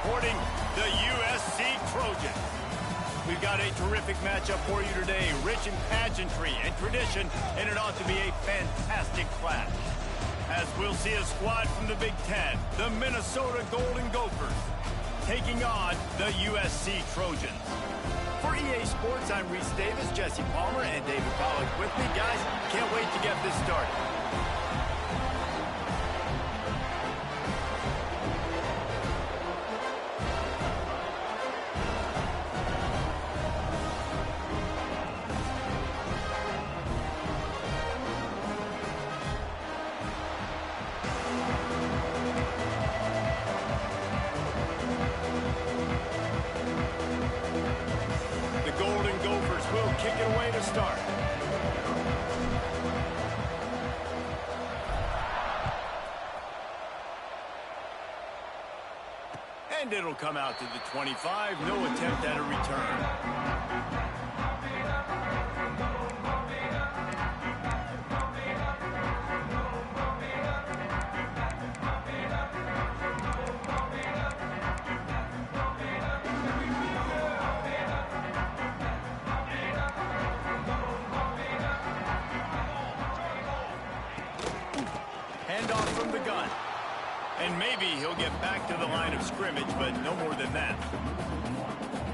supporting the USC Trojans. We've got a terrific matchup for you today, rich in pageantry and tradition, and it ought to be a fantastic clash. As we'll see a squad from the Big Ten, the Minnesota Golden Gophers, taking on the USC Trojans. For EA Sports, I'm Reese Davis, Jesse Palmer, and David Pollack with me. Guys, can't wait to get this started. Kick it away to start. And it'll come out to the 25. No attempt at a return. Handoff from the gun. And maybe he'll get back to the line of scrimmage, but no more than that.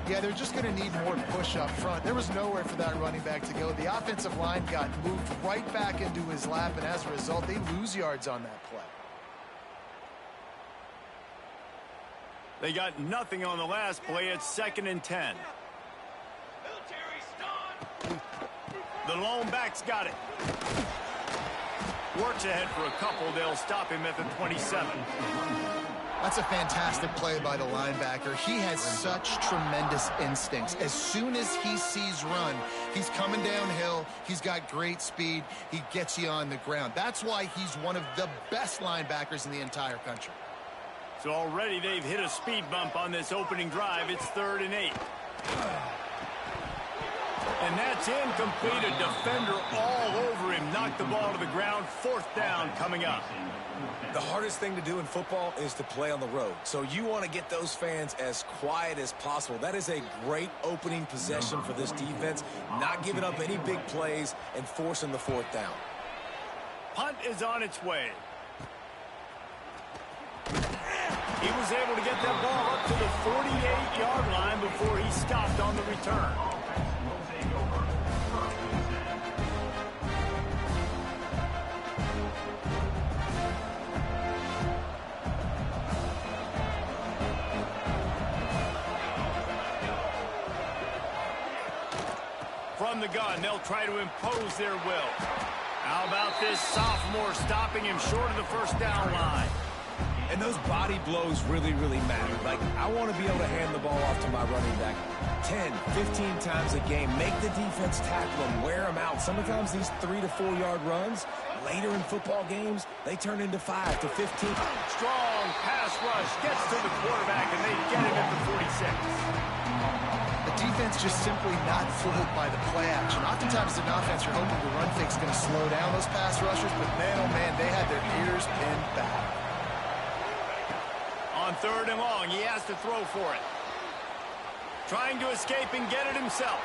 Yeah, they're just going to need more push up front. There was nowhere for that running back to go. The offensive line got moved right back into his lap, and as a result, they lose yards on that play. They got nothing on the last play. It's 2nd and 10. The lone back's got it. Works ahead for a couple. They'll stop him at the 27. That's a fantastic play by the linebacker. He has such tremendous instincts. As soon as he sees run, he's coming downhill. He's got great speed. He gets you on the ground. That's why he's one of the best linebackers in the entire country. So already they've hit a speed bump on this opening drive. It's 3rd and 8. And that's incomplete. A defender all over him. Knocked the ball to the ground. 4th down coming up. The hardest thing to do in football is to play on the road. So you want to get those fans as quiet as possible. That is a great opening possession for this defense. Not giving up any big plays and forcing the 4th down. Punt is on its way. He was able to get that ball up to the 48-yard line before he stopped on the return. From the gun, they'll try to impose their will. How about this sophomore stopping him short of the 1st down line? And those body blows really, really matter. Like, I want to be able to hand the ball off to my running back 10, 15 times a game. Make the defense tackle him, wear him out. Sometimes these 3 to 4 yard runs, later in football games, they turn into 5 to 15. Strong pass rush gets to the quarterback, and they get him at the 46. The defense just simply not fooled by the play action. Oftentimes, an offense, you're hoping the run fake's going to slow down those pass rushers, but man, oh man, they had their ears pinned back. On 3rd and long, he has to throw for it. Trying to escape and get it himself.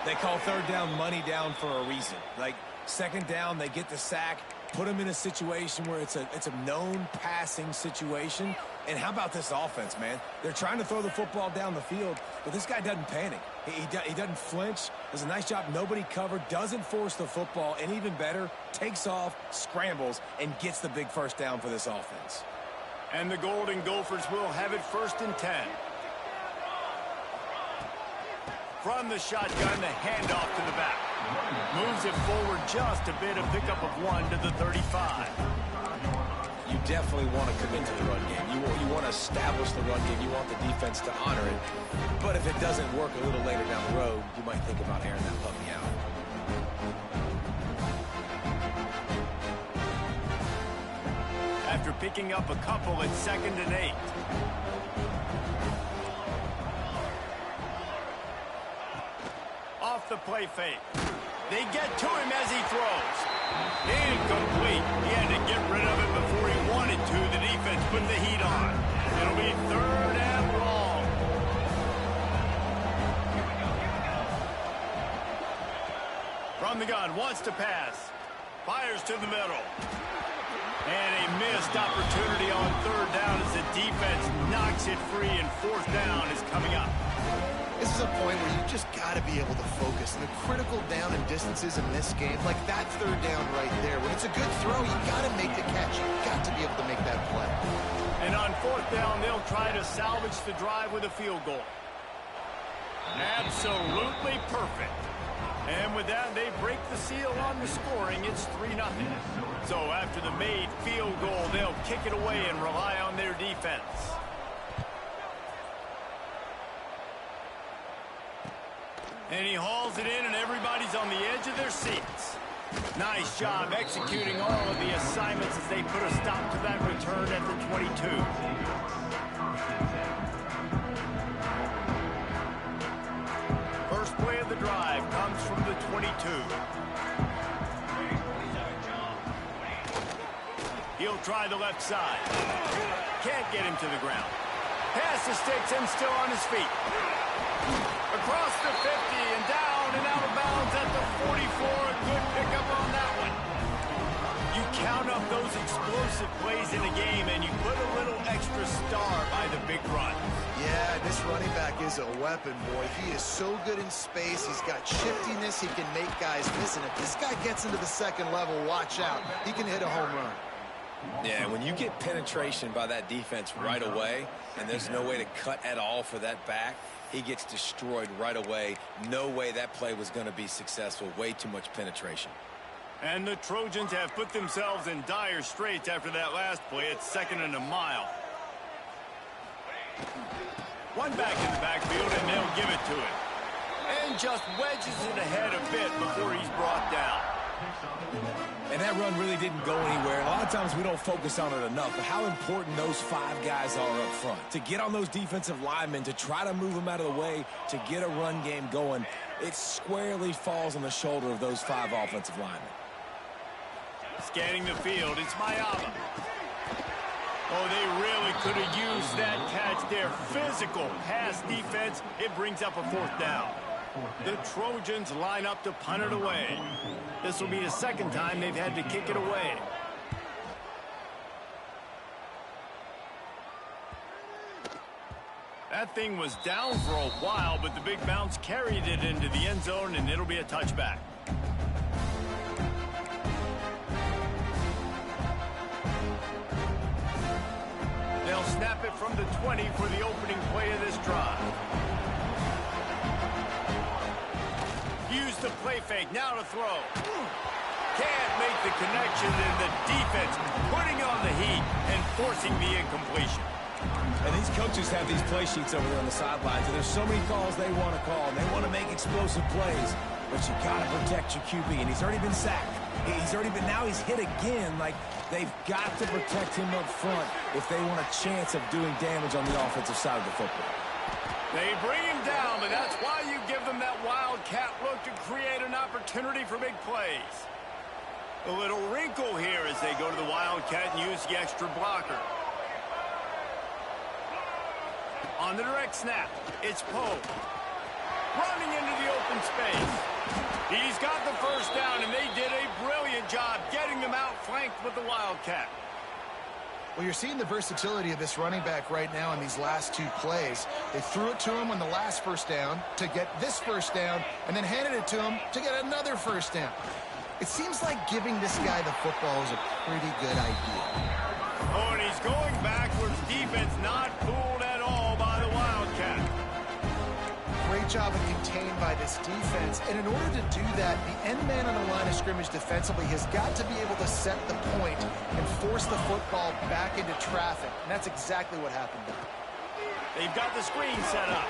They call 3rd down money down for a reason. Like, 2nd down, they get the sack, put them in a situation where it's a known passing situation. And how about this offense, man? They're trying to throw the football down the field, but this guy doesn't panic. He doesn't flinch. Does a nice job. Nobody covered. Doesn't force the football. And even better, takes off, scrambles, and gets the big 1st down for this offense. And the Golden Gophers will have it 1st and 10. From the shotgun, the handoff to the back. Moves it forward just a bit, a pickup of 1 to the 35. You definitely want to commit to the run game. You want to establish the run game. You want the defense to honor it. But if it doesn't work a little later down the road, you might think about airing that puppy out. After picking up a couple, it's 2nd and 8. Off the play fake. They get to him as he throws. Incomplete. He had to get rid of it before he wanted to. The defense put the heat on. It'll be 3rd and long. From the gun, wants to pass. Fires to the middle. And a missed opportunity on 3rd down as the defense knocks it free, and 4th down is coming up. This is a point where you just got to be able to focus. And the critical down and distances in this game, like that 3rd down right there, when it's a good throw, you got to make the catch. You got to be able to make that play. And on 4th down, they'll try to salvage the drive with a field goal. Absolutely perfect. And with that, they break the seal on the scoring. It's 3-0. So after the made field goal, they'll kick it away and rely on their defense. And he hauls it in, and everybody's on the edge of their seats. Nice job executing all of the assignments as they put a stop to that return at the 22. First play of the drive comes from the 22. He'll try the left side. Can't get him to the ground. Pass the sticks and still on his feet. Across the 50 and down and out of bounds at the 44. A good pickup on that one. You count up those explosive plays in a game and you put a little extra star by the big run. Yeah, this running back is a weapon, boy. He is so good in space. He's got shiftiness. He can make guys miss. And if this guy gets into the 2nd level, watch out. He can hit a home run. Yeah, when you get penetration by that defense right away, and there's no way to cut at all for that back, he gets destroyed right away. No way that play was going to be successful. Way too much penetration. And the Trojans have put themselves in dire straits after that last play. It's 2nd and a mile. One back in the backfield, and they'll give it to him. And just wedges it ahead a bit before he's brought down. And that run really didn't go anywhere. A lot of times we don't focus on it enough, but how important those 5 guys are up front. To get on those defensive linemen, to try to move them out of the way, to get a run game going, it squarely falls on the shoulder of those 5 offensive linemen. Scanning the field, it's Mayaba. Oh, they really could have used that catch there. Physical pass defense. It brings up a 4th down. The Trojans line up to punt it away. This will be the 2nd time they've had to kick it away. That thing was down for a while, but the big bounce carried it into the end zone, and it'll be a touchback. They'll snap it from the 20 for the opening play of this drive. Use the play fake, now to throw. Can't make the connection, and the defense putting on the heat and forcing the incompletion. And these coaches have these play sheets over there on the sidelines, and there's so many calls they want to call, and they want to make explosive plays, but you got to protect your QB, and he's already been sacked. Now he's hit again. Like, they've got to protect him up front if they want a chance of doing damage on the offensive side of the football. They bring him down, but that's why you give them that wildcat look to create an opportunity for big plays. A little wrinkle here as they go to the wildcat and use the extra blocker. On the direct snap, it's Poe. Running into the open space. He's got the 1st down, and they did a brilliant job getting them out flanked with the wildcat. Well, you're seeing the versatility of this running back right now in these last 2 plays. They threw it to him on the last 1st down to get this 1st down, and then handed it to him to get another 1st down. It seems like giving this guy the football is a pretty good idea. Oh, and he's going backwards. Defense not fooled at all by the wildcat. Great job of contained by this defense. And in order to do that, the end man on the line of scrimmage defensively has got to be able to set the point and force the football back into traffic. And that's exactly what happened there. They've got the screen set up.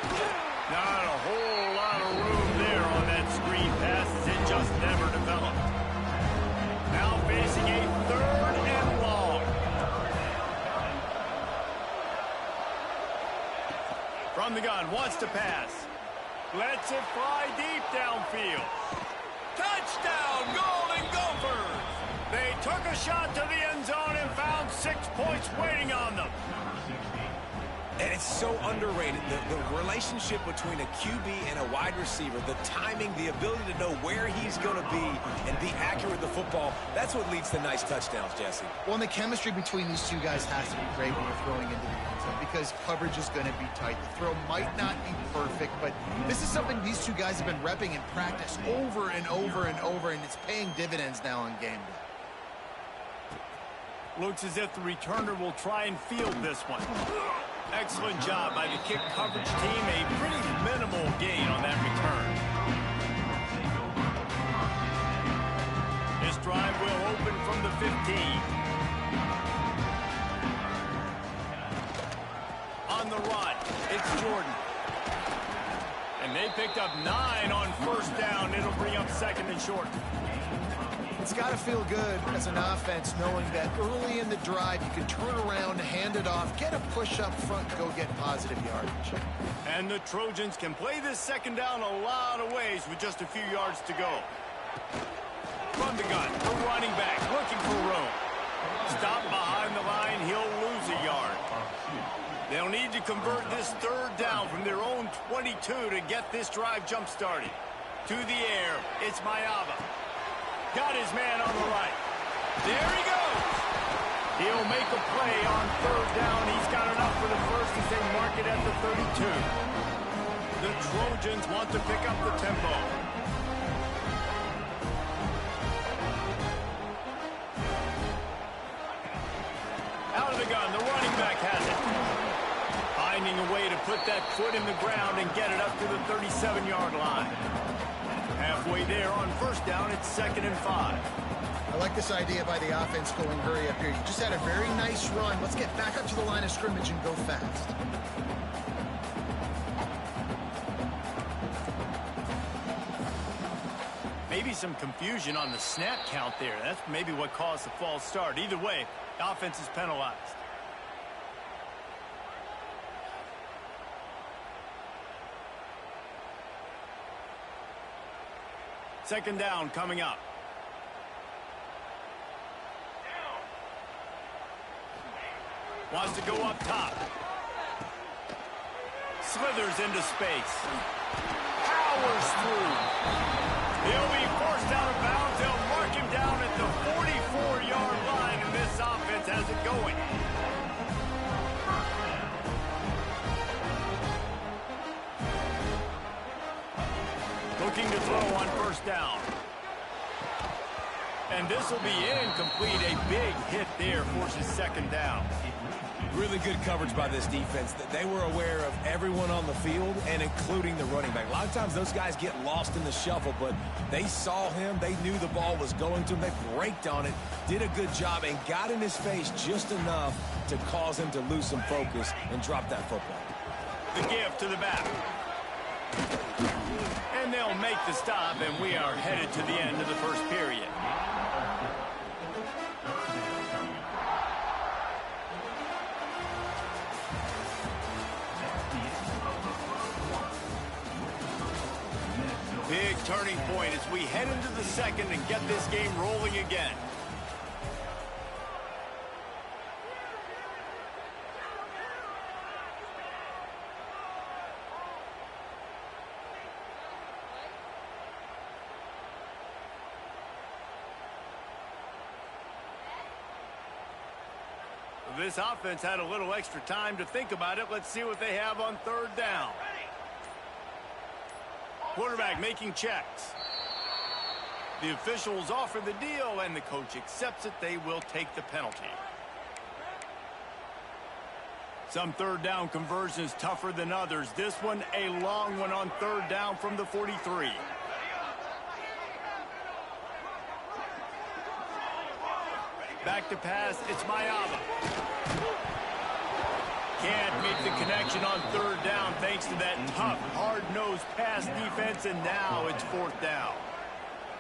Not a whole lot of room there on that screen pass as it just never developed. Now facing a 3rd and long. From the gun, wants to pass. Lets it fly deep downfield. Touchdown, Golden Gophers! They took a shot to the end zone and found 6 points waiting on them. And it's so underrated, the relationship between a QB and a wide receiver, the timing, the ability to know where he's going to be and be accurate with the football, that's what leads to nice touchdowns, Jesse. Well, and the chemistry between these two guys has to be great when you're throwing into the end zone because coverage is going to be tight. The throw might not be perfect, but this is something these two guys have been repping in practice over and over and over, and it's paying dividends now on game day. Looks as if the returner will try and field this one. Excellent job by the kick coverage team. A pretty minimal gain on that return. This drive will open from the 15. On the run, it's Jordan. And they picked up 9 on first down. It'll bring up second and short. It's got to feel good as an offense knowing that early in the drive you can turn around, hand it off, get a push up front, go get positive yardage. And the Trojans can play this second down a lot of ways with just a few yards to go. From the gun, the running back looking for room. Stop behind the line, he'll lose a yard. They'll need to convert this third down from their own 22 to get this drive jump-started. To the air, it's Mayava. Got his man on the right. There he goes. He'll make a play on third down. He's got enough for the first as they mark it at the 32. The Trojans want to pick up the tempo. Out of the gun, the running back has it. Finding a way to put that foot in the ground and get it up to the 37-yard line. Halfway there on first down, it's 2nd and 5. I like this idea by the offense going hurry up here. You just had a very nice run. Let's get back up to the line of scrimmage and go fast. Maybe some confusion on the snap count there. That's maybe what caused the false start. Either way, the offense is penalized. Second down coming up. Wants to go up top. Slithers into space. Powers through. He'll be forced out of bounds. They'll mark him down at the 44-yard line, and this offense has it going. Looking to throw on first down. And this will be incomplete. A big hit there forces second down. Really good coverage by this defense. They were aware of everyone on the field and including the running back. A lot of times those guys get lost in the shuffle, but they saw him. They knew the ball was going to him. They braked on it, did a good job, and got in his face just enough to cause him to lose some focus and drop that football. The give to the back. And they'll make the stop, and we are headed to the end of the first period. Big turning point as we head into the second and get this game rolling again. This offense had a little extra time to think about it. Let's see what they have on third down. Quarterback making checks. The officials offer the deal, and the coach accepts it. They will take the penalty. Some third down conversions tougher than others. This one, a long one on third down from the 43. Back to pass, it's Mayava. Can't make the connection on third down thanks to that tough, hard-nosed pass defense, and now it's fourth down.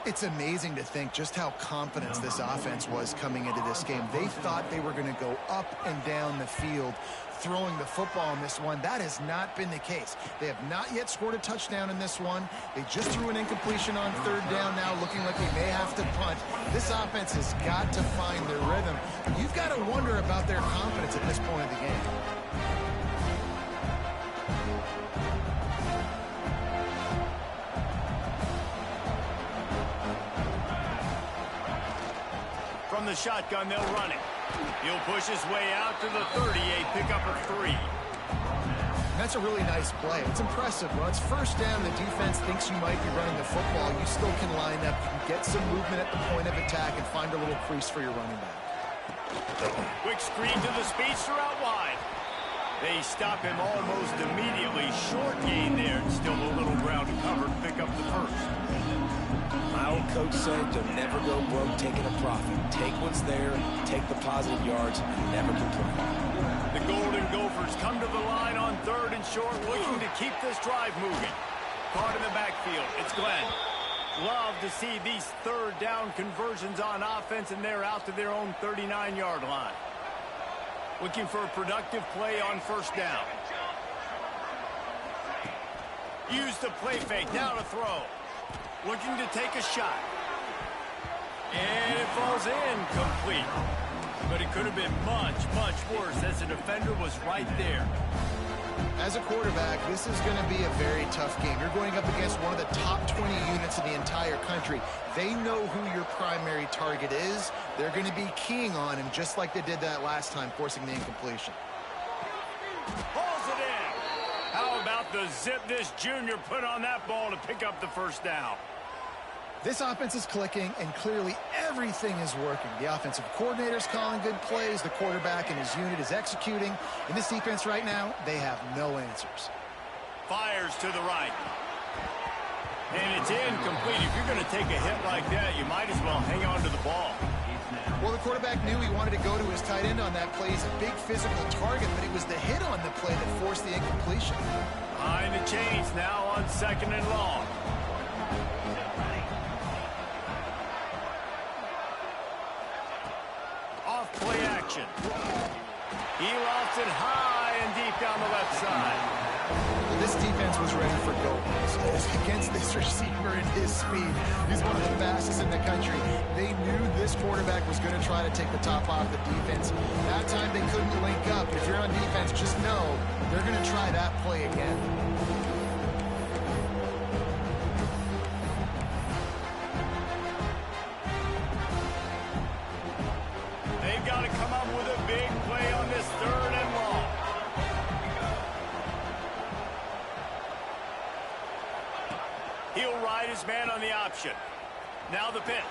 It's amazing to think just how confident this offense was coming into this game. They thought they were going to go up and down the field throwing the football in this one. That has not been the case. They have not yet scored a touchdown in this one. They just threw an incompletion on third down now, looking like they may have to punt. This offense has got to find their rhythm. You've got to wonder about their confidence at this point of the game. From the shotgun, they'll run it. He'll push his way out to the 38, pick up a 3. That's a really nice play. It's impressive. When it's first down, the defense thinks you might be running the football. You still can line up. You can get some movement at the point of attack and find a little crease for your running back. Quick screen to the speedster out wide. They stop him almost immediately. Short gain there, and still a little ground to cover to pick up the first. My old coach said to never go broke taking a profit. Take what's there, take the positive yards, and never complain. The Golden Gophers come to the line on 3rd and short, looking to keep this drive moving. Caught in the backfield, it's Glenn. Love to see these 3rd down conversions on offense, and they're out to their own 39-yard line. Looking for a productive play on 1st down. Use the play fake, now to throw. Looking to take a shot. And it falls in, complete. But it could have been much, much worse as the defender was right there. As a quarterback, this is going to be a very tough game. You're going up against one of the top 20 units in the entire country. They know who your primary target is. They're going to be keying on him, just like they did that last time, forcing the incompletion. Pulls it in. How about the zip this junior put on that ball to pick up the 1st down? This offense is clicking, and clearly everything is working. The offensive coordinator's calling good plays. The quarterback and his unit is executing. In this defense right now, they have no answers. Fires to the right. And it's incomplete. If you're going to take a hit like that, you might as well hang on to the ball. Well, the quarterback knew he wanted to go to his tight end on that play. He's a big physical target, but it was the hit on the play that forced the incompletion. Behind the chains now on 2nd and long. Off play action. He lofts it high and deep down the left side. Well, this defense was ready for goals. Against this receiver and his speed, he's one of the fastest in the country. They knew this quarterback was going to try to take the top off the defense. That time they couldn't link up. If you're on defense, just know they're going to try that play again. They've got to come up with a big play on this 3rd and long. He'll ride his man on the option. Now the pitch.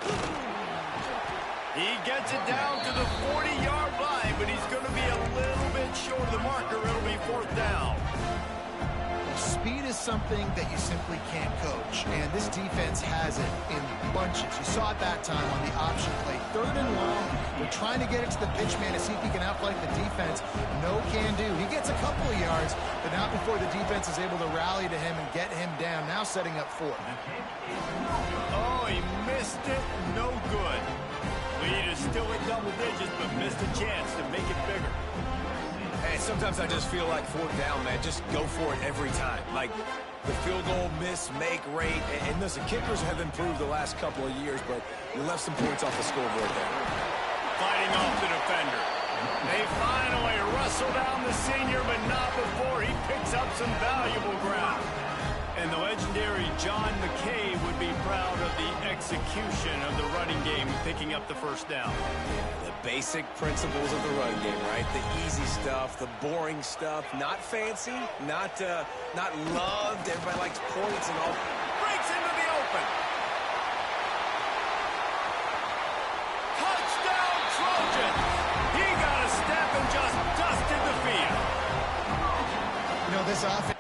He gets it down to the 40-yard line, but he's going to be a little bit short of the marker. It'll be 4th down. Speed is something that you simply can't coach, and this defense has it in bunches. You saw it that time on the option play. 3rd and long, they're trying to get it to the pitch man to see if he can outflank the defense. No can do. He gets a couple of yards, but not before the defense is able to rally to him and get him down. Now setting up 4th. Oh, he missed it. No good. Lead is still in double digits, but missed a chance to make it bigger. Hey, sometimes I just feel like 4th down, man. Just go for it every time. Like the field goal miss, make rate. And listen, kickers have improved the last couple of years, but you left some points off the scoreboard there. Fighting off the defender. They finally wrestle down the senior, but not before he picks up some valuable ground. And the legendary John McKay would be proud of the execution of the running game, picking up the 1st down. The basic principles of the run game, right? The easy stuff, the boring stuff, not fancy, not loved. Everybody likes points and all. Breaks into the open. Touchdown Trojans! He got a step and just dusted the field. You know, this offense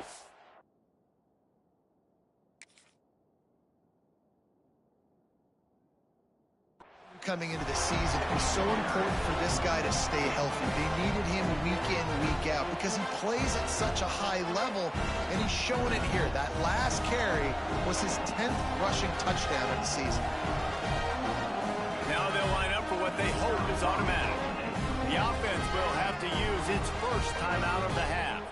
coming into the season, it was so important for this guy to stay healthy. They needed him week in, week out, because he plays at such a high level, and he's showing it here. That last carry was his 10th rushing touchdown of the season. Now they'll line up for what they hope is automatic. The offense will have to use its first timeout of the half.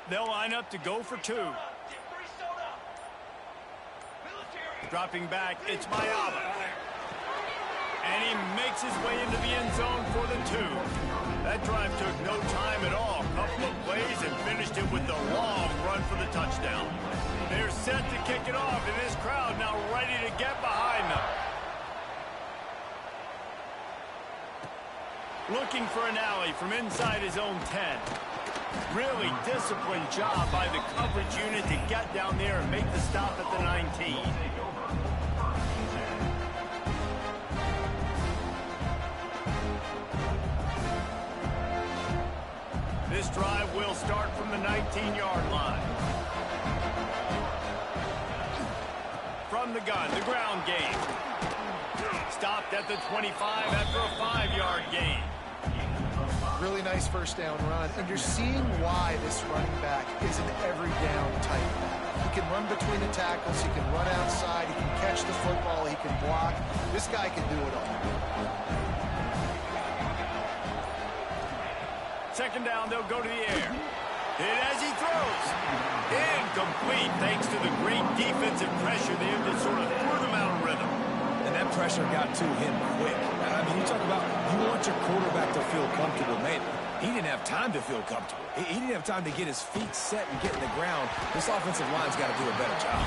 They'll line up to go for two. Dropping back, it's Mayaba. And he makes his way into the end zone for the two. That drive took no time at all. Couple of plays and finished it with the long run for the touchdown. They're set to kick it off, and this crowd now ready to get behind them. Looking for an alley from inside his own 10. Really disciplined job by the coverage unit to get down there and make the stop at the 19. This drive will start from the 19-yard line. From the gun, the ground game. Stopped at the 25 after a 5-yard gain. Really nice first down run, and you're seeing why this running back is an every down type back. He can run between the tackles, he can run outside, he can catch the football, he can block. This guy can do it all. Second down, they'll go to the air. Hit as he throws. Incomplete, thanks to the great defensive pressure. They have just sort of threw them out of rhythm. And that pressure got to him quick. I mean, you talk about you want your quarterback to feel comfortable. Man, he didn't have time to feel comfortable. He didn't have time to get his feet set and get in the ground. This offensive line's got to do a better job.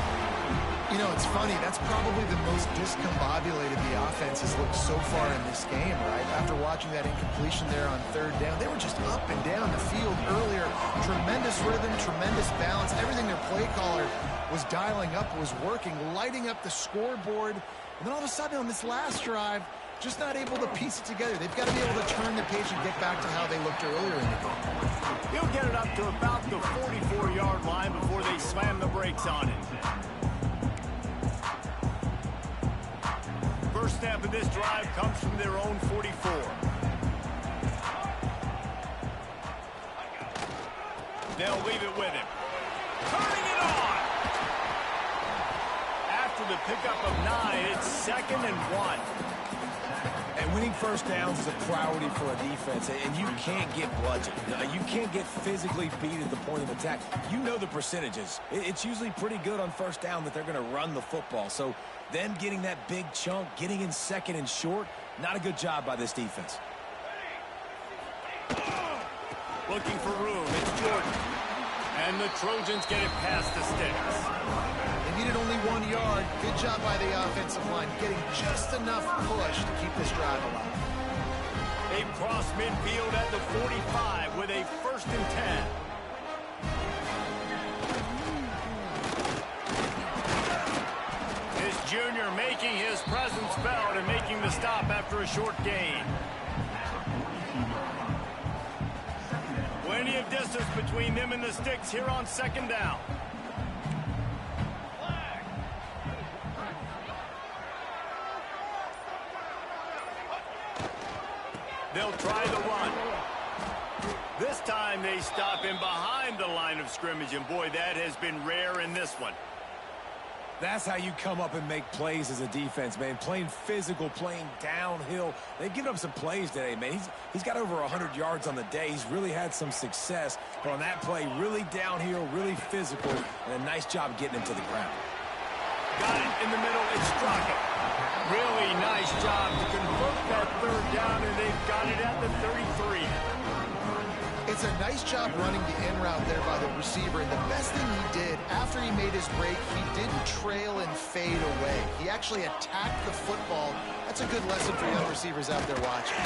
You know, it's funny. That's probably the most discombobulated the offense has looked so far in this game, right? After watching that incompletion there on third down, they were just up and down the field earlier. Tremendous rhythm, tremendous balance. Everything their play caller was dialing up was working, lighting up the scoreboard. And then all of a sudden on this last drive, just not able to piece it together. They've got to be able to turn the page and get back to how they looked earlier in the game. He'll get it up to about the 44-yard line before they slam the brakes on it. First snap of this drive comes from their own 44. They'll leave it with him. Turning it on! After the pickup of 9, it's 2nd and 1. And winning first downs is a priority for a defense, and you can't get bludgeoned. You can't get physically beat at the point of attack. You know the percentages. It's usually pretty good on first down that they're going to run the football. So them getting that big chunk, getting in 2nd and short, not a good job by this defense. Looking for room, it's Jordan. And the Trojans get it past the sticks. They needed only 1 yard. Good job by the offensive line, getting just enough push to keep this drive alive. They cross midfield at the 45 with a 1st and 10. This junior making his presence felt and making the stop after a short gain. Plenty of distance between them and the sticks here on 2nd down. They'll try the run. This time they stop him behind the line of scrimmage, and boy, that has been rare in this one. That's how you come up and make plays as a defense, man. Playing physical, playing downhill. They've given up some plays today, man. He's got over 100 yards on the day. He's really had some success. But on that play, really downhill, really physical, and a nice job getting him to the ground. Got it in the middle. It's Straka. Really nice job to convert that 3rd down, and they've got it at the 33. It's a nice job running the in route there by the receiver, and the best thing he did after he made his break, he didn't trail and fade away. He actually attacked the football. That's a good lesson for young receivers out there watching.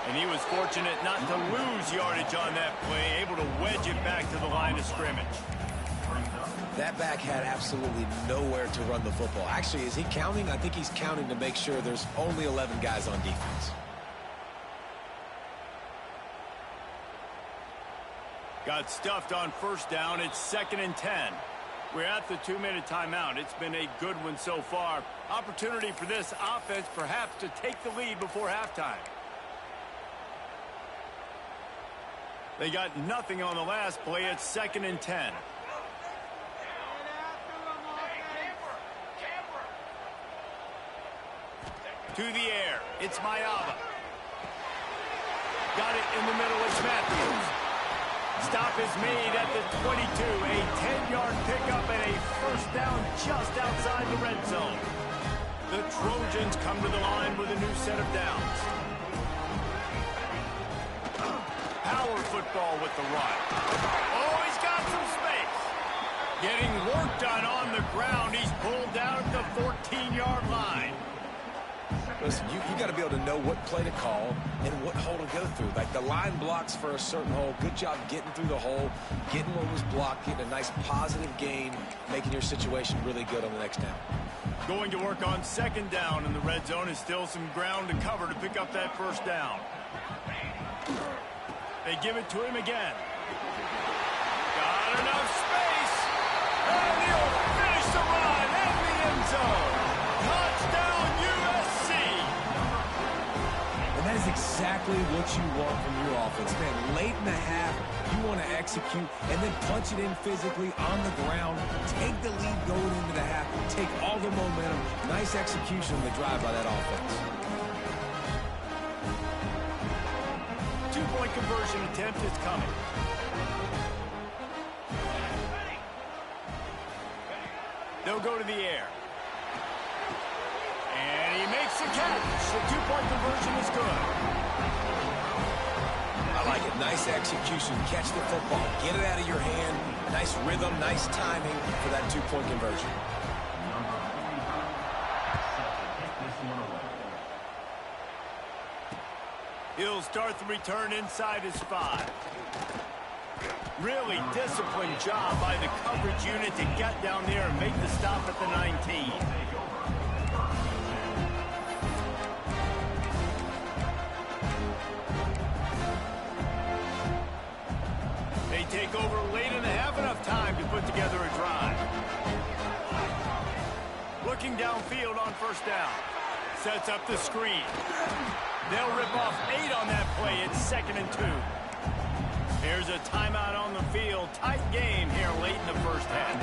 And he was fortunate not to lose yardage on that play, able to wedge it back to the line of scrimmage. That back had absolutely nowhere to run the football. Actually, is he counting? I think he's counting to make sure there's only 11 guys on defense. Got stuffed on 1st down. It's 2nd and 10. We're at the 2-minute timeout. It's been a good one so far. Opportunity for this offense perhaps to take the lead before halftime. They got nothing on the last play. It's 2nd and 10. To the air. It's Mayaba. Got it in the middle. It's Matthews. Stop is made at the 22. A 10-yard pickup and a first down just outside the red zone. The Trojans come to the line with a new set of downs. Power football with the run. Oh, he's got some space. Getting work done on the ground. He's pulled down at the 14-yard line. Listen, you got to be able to know what play to call and what hole to go through. Like the line blocks for a certain hole. Good job getting through the hole, getting what was blocked, getting a nice positive gain, making your situation really good on the next down. Going to work on second down in the red zone is still some ground to cover to pick up that first down. They give it to him again. Got enough space. And he'll finish the run in the end zone. Touchdown USC. And that is exactly what you want from your offense, man. Late in the half, you want to execute and then punch it in physically on the ground. Take the lead going into the half. Take all the momentum. Nice execution on the drive by that offense. Two-point conversion attempt is coming. They'll go to the air. And he makes the catch. The two-point conversion is good. I like it. Nice execution. Catch the football. Get it out of your hand. Nice rhythm, nice timing for that two-point conversion. He'll start the return inside his 5. Really disciplined job by the coverage unit to get down there and make the stop at the 19. They take over late and have enough time to put together a drive. Looking downfield on first down. Sets up the screen. They'll rip off 8 on that play. It's 2nd and 2. Here's a timeout on the field. Tight game here late in the first half.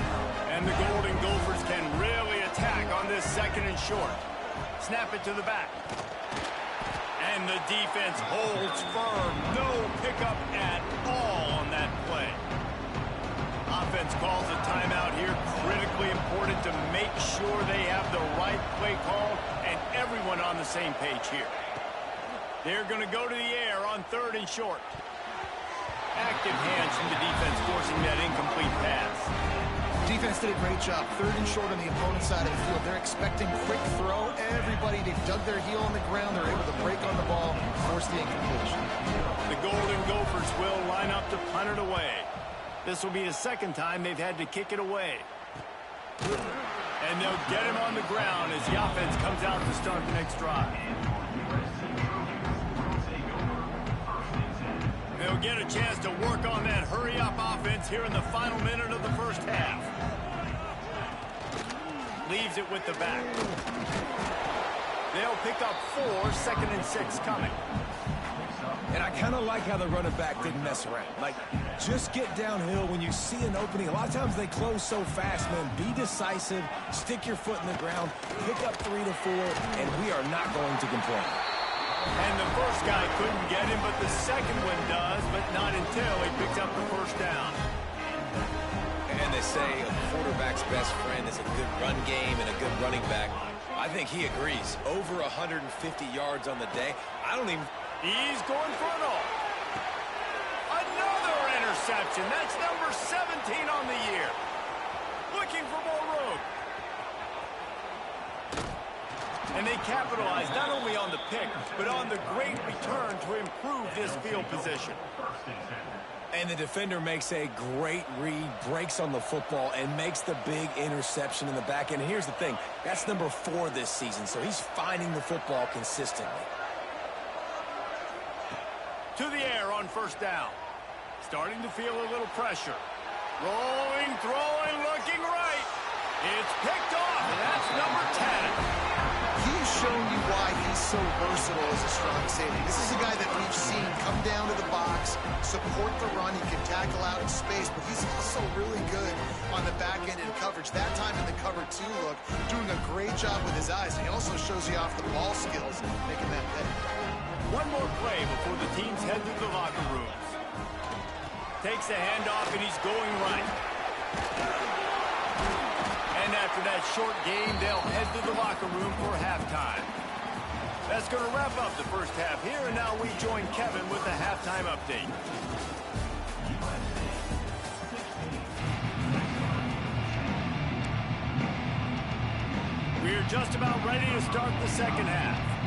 And the Golden Gophers can really attack on this 2nd and short. Snap it to the back. And the defense holds firm. No pickup at all on that play. Offense calls a timeout here. Critically important to make sure they have the right play call and everyone on the same page here. They're going to go to the air on 3rd and short. Active hands from the defense forcing that incomplete pass. Defense did a great job. 3rd and short on the opponent's side of the field. They're expecting quick throw. Everybody, they dug their heel on the ground. They're able to break on the ball, force the incompletion. The Golden Gophers will line up to punt it away. This will be the 2nd time they've had to kick it away. And they'll get him on the ground as the offense comes out to start the next drive. They'll get a chance to work on that hurry-up offense here in the final minute of the first half. Leaves it with the back. They'll pick up 4, 2nd and 6 coming. And I kind of like how the running back didn't mess around. Like, just get downhill when you see an opening. A lot of times they close so fast, man. Be decisive, stick your foot in the ground, pick up 3 to 4, and we are not going to complain. And the first guy couldn't get him, but the second one does, but not until he picks up the first down. And they say a quarterback's best friend is a good run game and a good running back. I think he agrees. Over 150 yards on the day. I don't even... He's going for it all. Another interception. That's number 17 on the year. Looking for more room. And they capitalize not only on the pick, but on the great return to improve this field position. And the defender makes a great read, breaks on the football, and makes the big interception in the back end. Here's the thing. That's number 4 this season, so he's finding the football consistently. To the air on first down. Starting to feel a little pressure. Rolling, throwing, looking right. It's picked off, and that's number 10. He's shown you why he's so versatile as a strong safety. This is a guy that we've seen come down to the box, support the run. He can tackle out in space, but he's also really good on the back end in coverage. That time in the cover 2 look, doing a great job with his eyes. And he also shows you off the ball skills, making that pick. One more play before the teams head to the locker rooms. Takes the handoff, and he's going right. And after that short game, they'll head to the locker room for halftime. That's going to wrap up the first half here, and now we join Kevin with the halftime update. We're just about ready to start the second half.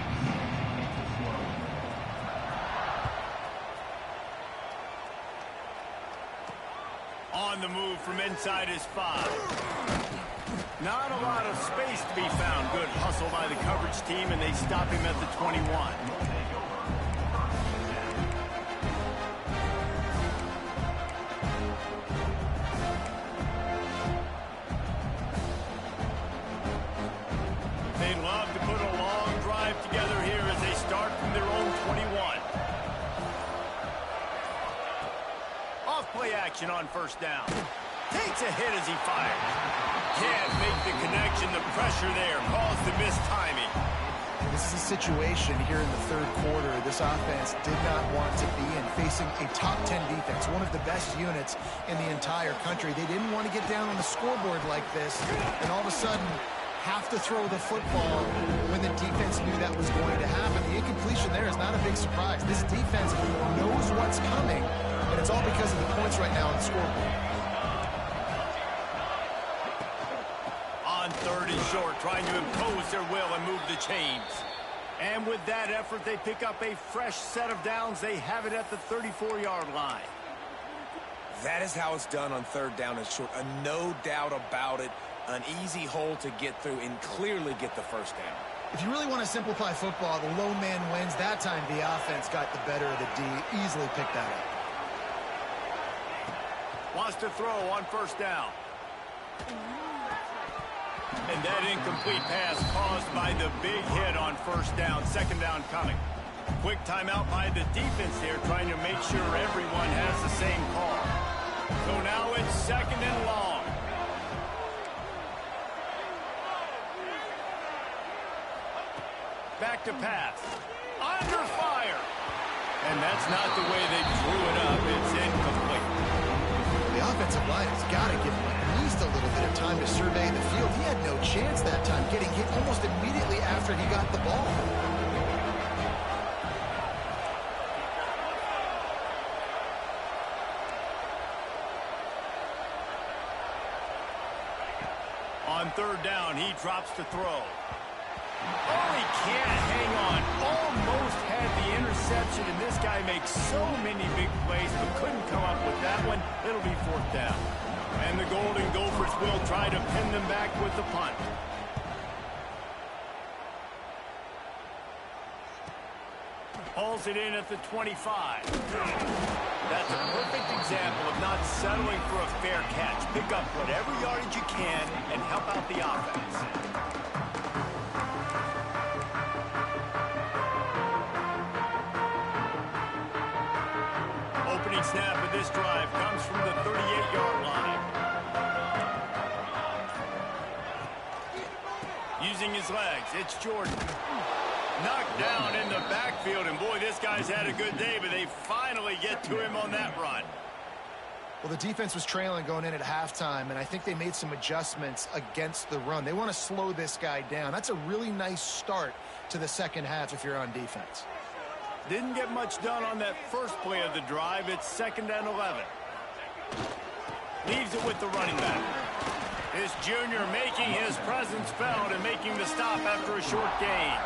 On the move from inside his 5. Not a lot of space to be found. Good hustle by the coverage team, and they stop him at the 21. They'd love to put a long drive together here as they start from their own 21. Off-play action on first down. Takes a hit as he fires. Can't make the connection. The pressure there caused the missed timing. This is a situation here in the third quarter this offense did not want to be in, facing a top 10 defense, one of the best units in the entire country. They didn't want to get down on the scoreboard like this, and all of a sudden have to throw the football when the defense knew that was going to happen. The incompletion there is not a big surprise. This defense knows what's coming, and it's all because of the points right now on the scoreboard. On third and short, trying to impose their will and move the chains. And with that effort, they pick up a fresh set of downs. They have it at the 34-yard line. That is how it's done on third down and short. No doubt about it. An easy hole to get through and clearly get the first down. If you really want to simplify football, the low man wins. That time the offense got the better of the D. Easily picked that up. Wants to throw on first down. And that incomplete pass caused by the big hit on first down. Second down coming. Quick timeout by the defense there, trying to make sure everyone has the same call. So now it's second and long. Back to pass. Under fire. And that's not the way they drew it up. It's incomplete. The offensive line has got to give him at least a little bit of time to survey the field. He had no chance that time, getting hit almost immediately after he got the ball. On third down, he drops to throw. Oh, he can't hang on. Almost had the interception, and this guy makes so many big plays, but couldn't come up with that one. It'll be fourth down. And the Golden Gophers will try to pin them back with the punt. Hauls it in at the 25. That's a perfect example of not settling for a fair catch. Pick up whatever yardage you can and help out the offense. Opening snap of this drive comes from the 38-yard line. Using his legs, it's Jordan. Knocked down in the backfield, and boy, this guy's had a good day, but they finally get to him on that run. Well, the defense was trailing going in at halftime, and I think they made some adjustments against the run. They want to slow this guy down. That's a really nice start to the second half if you're on defense. Didn't get much done on that first play of the drive. It's second and 11. Leaves it with the running back. This junior making his presence felt and making the stop after a short gain.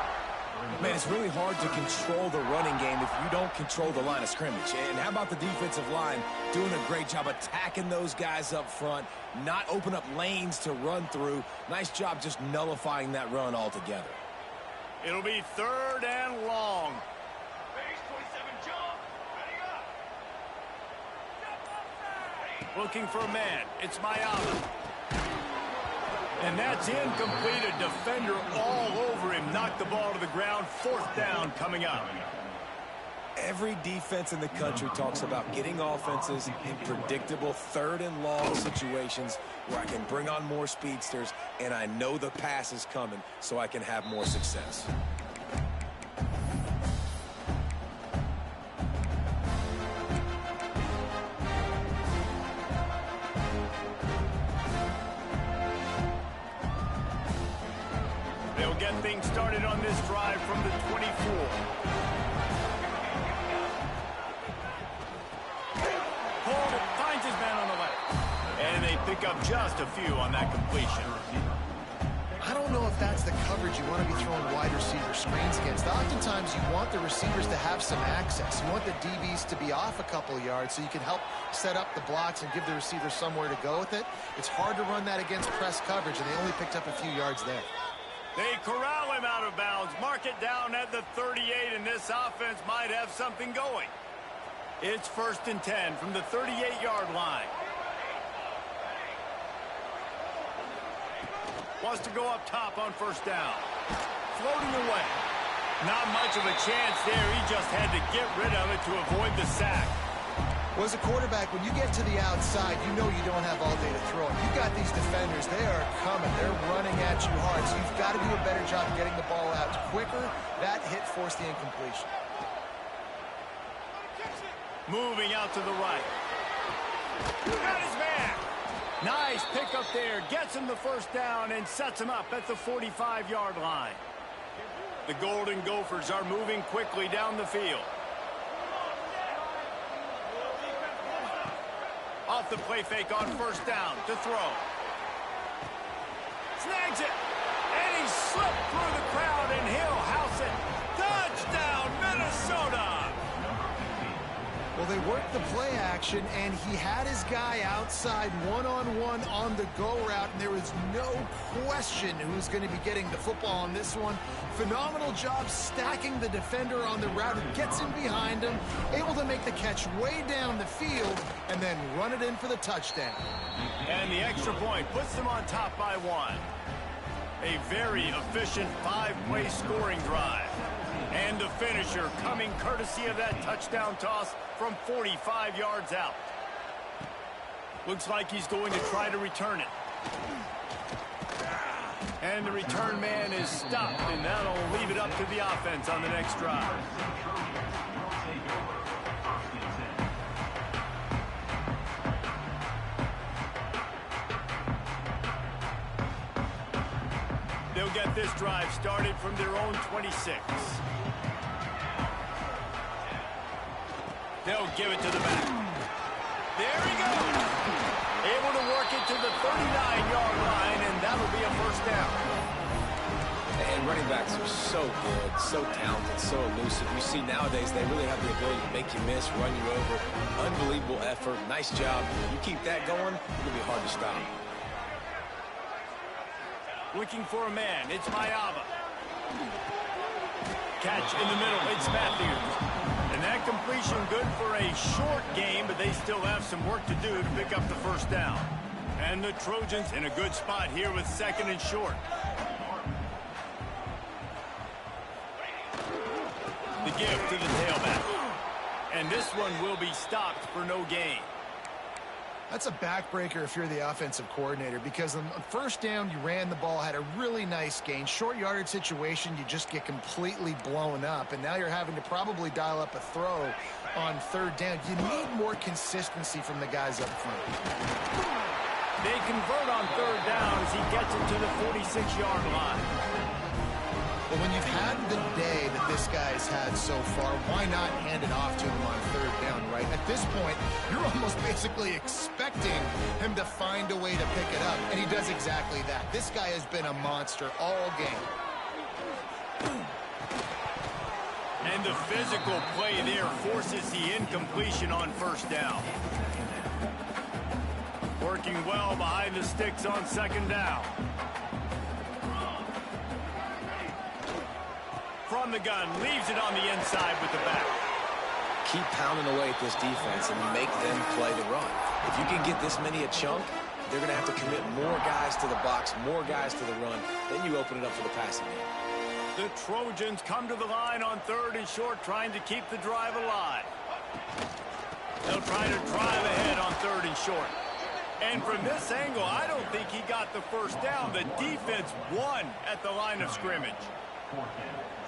Man, it's really hard to control the running game if you don't control the line of scrimmage. And how about the defensive line doing a great job attacking those guys up front, not open up lanes to run through. Nice job just nullifying that run altogether. It'll be third and long. Looking for a man. It's Mayala. And that's incomplete. A defender all over him. Knocked the ball to the ground. Fourth down coming up. Every defense in the country talks about getting offenses in predictable third and long situations where I can bring on more speedsters and I know the pass is coming so I can have more success. They'll get things started on this drive from the 24. Hold it, finds his man on the left. And they pick up just a few on that completion. I don't know if that's the coverage you want to be throwing wide receiver screens against. Oftentimes, you want the receivers to have some access. You want the DBs to be off a couple yards so you can help set up the blocks and give the receiver somewhere to go with it. It's hard to run that against press coverage, and they only picked up a few yards there. They corral him out of bounds, mark it down at the 38, and this offense might have something going. It's 1st and 10 from the 38-yard line. Wants to go up top on 1st down. Floating away. Not much of a chance there. He just had to get rid of it to avoid the sack. Well, as a quarterback, when you get to the outside, you know you don't have all day to throw it. You've got these defenders. They are coming. They're running at you hard. So you've got to do a better job getting the ball out quicker. That hit forced the incompletion. Moving out to the right. Got his man. Nice pick up there. Gets him the 1st down and sets him up at the 45-yard line. The Golden Gophers are moving quickly down the field. Off the play fake on 1st down to throw. Snags it. And he slipped through the crowd and he'll house it. Touchdown, Minnesota! Well, they worked the play action, and he had his guy outside one-on-one on the go route, and there was no question who's going to be getting the football on this one. Phenomenal job stacking the defender on the route. It gets in behind him, able to make the catch way down the field, and then run it in for the touchdown. And the extra point puts them on top by 1. A very efficient 5-play scoring drive. And the finisher coming courtesy of that touchdown toss from 45 yards out. Looks like he's going to try to return it. And the return man is stopped, and that'll leave it up to the offense on the next drive. They'll get this drive started from their own 26. They'll give it to the back. There he goes. Able to work it to the 39-yard line, and that'll be a 1st down. And running backs are so good, so talented, so elusive. You see nowadays they really have the ability to make you miss, run you over. Unbelievable effort. Nice job. You keep that going, it'll be hard to stop. Looking for a man. It's Mayava. Catch in the middle. It's Matthews. And that completion good for a short game, but they still have some work to do to pick up the 1st down. And the Trojans in a good spot here with 2nd and short. The give to the tailback. And this one will be stopped for no gain. That's a backbreaker if you're the offensive coordinator, because on 1st down, you ran the ball, had a really nice gain. Short yardage situation, you just get completely blown up, and now you're having to probably dial up a throw on 3rd down. You need more consistency from the guys up front. They convert on 3rd down as he gets it to the 46-yard line. But when you've had the day that this guy's had so far, why not hand it off to him on 3rd down, right? At this point, you're almost basically expecting him to find a way to pick it up, and he does exactly that. This guy has been a monster all game. And the physical play there forces the incompletion on 1st down. Working well behind the sticks on 2nd down. From the gun, leaves it on the inside with the back. Keep pounding away at this defense and make them play the run. If you can get this many a chunk, they're going to have to commit more guys to the box, more guys to the run. Then you open it up for the passing game. The Trojans come to the line on 3rd and short, trying to keep the drive alive. They'll try to drive ahead on 3rd and short. And from this angle, I don't think he got the 1st down. The defense won at the line of scrimmage.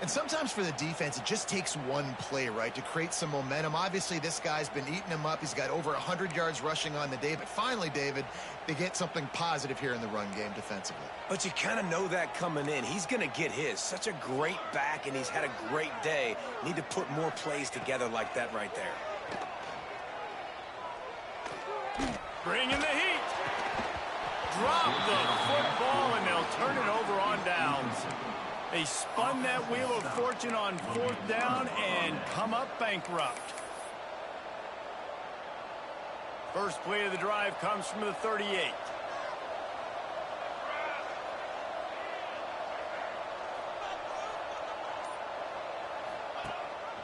And sometimes for the defense, it just takes one play, right, to create some momentum. Obviously, this guy's been eating him up. He's got over 100 yards rushing on the day. But finally, David, they get something positive here in the run game defensively. But you kind of know that coming in. He's going to get his. Such a great back, and he's had a great day. Need to put more plays together like that right there. Bring in the heat. Drop the football, and they'll turn it over on downs. They spun that wheel of fortune on fourth down and come up bankrupt. First play of the drive comes from the 38.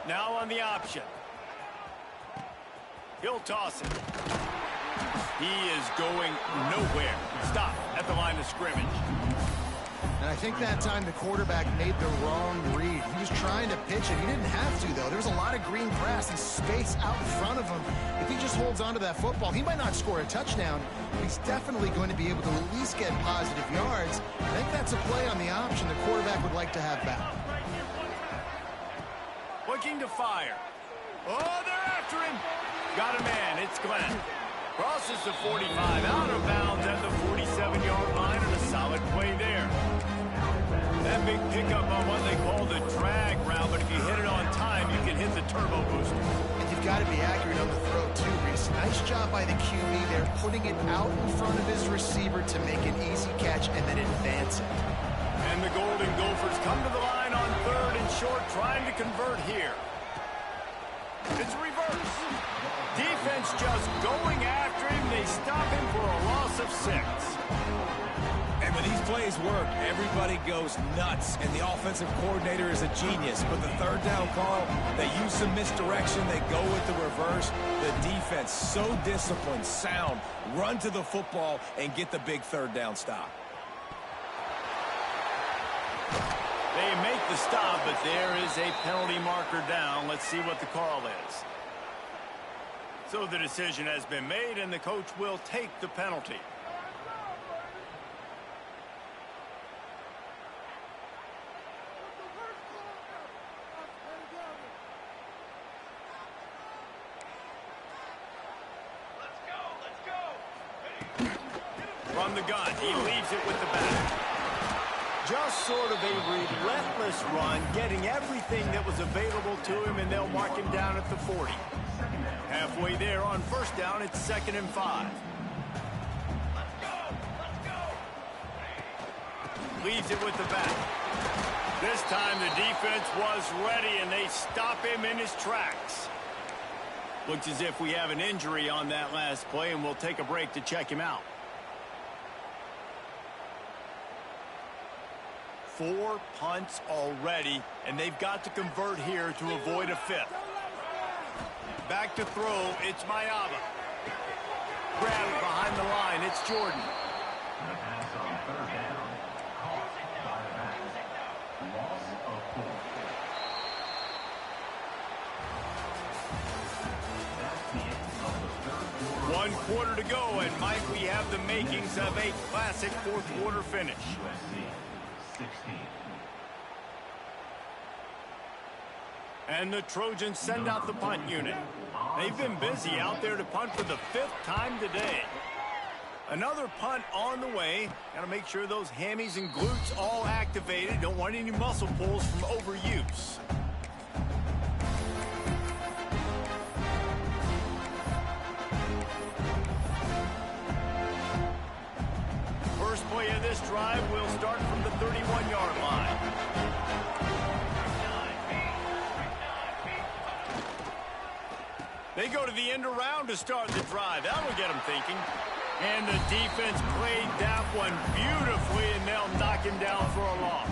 Now on the option. He'll toss it. He is going nowhere. Stop at the line of scrimmage. And I think that time the quarterback made the wrong read. He was trying to pitch it. He didn't have to, though. There was a lot of green grass and space out in front of him. If he just holds on to that football, he might not score a touchdown, but he's definitely going to be able to at least get positive yards. I think that's a play on the option the quarterback would like to have back. Looking to fire. Oh, they're after him. Got a man. It's Glenn. Crosses the 45, out of bounds at the 47-yard line, and a solid play there. That big pickup on what they call the drag route, but if you hit it on time, you can hit the turbo booster. And you've got to be accurate on the throw, too, Reese. Nice job by the QB there, putting it out in front of his receiver to make an easy catch and then advance it. And the Golden Gophers come to the line on third and short, trying to convert here. It's a reverse. Defense just going after him. They stop him for a loss of 6. And when these plays work, everybody goes nuts, and the offensive coordinator is a genius. But the third down call, they use some misdirection. They go with the reverse. The defense, so disciplined, sound, run to the football and get the big third down stop. They make the stop, but there is a penalty marker down. Let's see what the call is. So the decision has been made, and the coach will take the penalty. From the gun, he leaves it with the back. Just sort of a relentless run, getting everything that was available to him, and they'll mark him down at the 40. Halfway there on first down, it's 2nd and 5. Leaves it with the back. This time the defense was ready, and they stop him in his tracks. Looks as if we have an injury on that last play, and we'll take a break to check him out. 4 punts already, and they've got to convert here to avoid a 5th. Back to throw, it's Mayaba. Grab it behind the line, it's Jordan. The pass on third down, caught by the back. Loss of 4. 1 quarter to go, and Mike, we have the makings of a classic fourth quarter finish. USC 16. And the Trojans send out the punt unit. They've been busy out there to punt for the 5th time today. Another punt on the way. Got to make sure those hammies and glutes all activated. Don't want any muscle pulls from overuse. First play of this drive will start from the 31-yard line. They go to the end around to start the drive. That'll get them thinking. And the defense played that one beautifully, and they'll knock him down for a loss.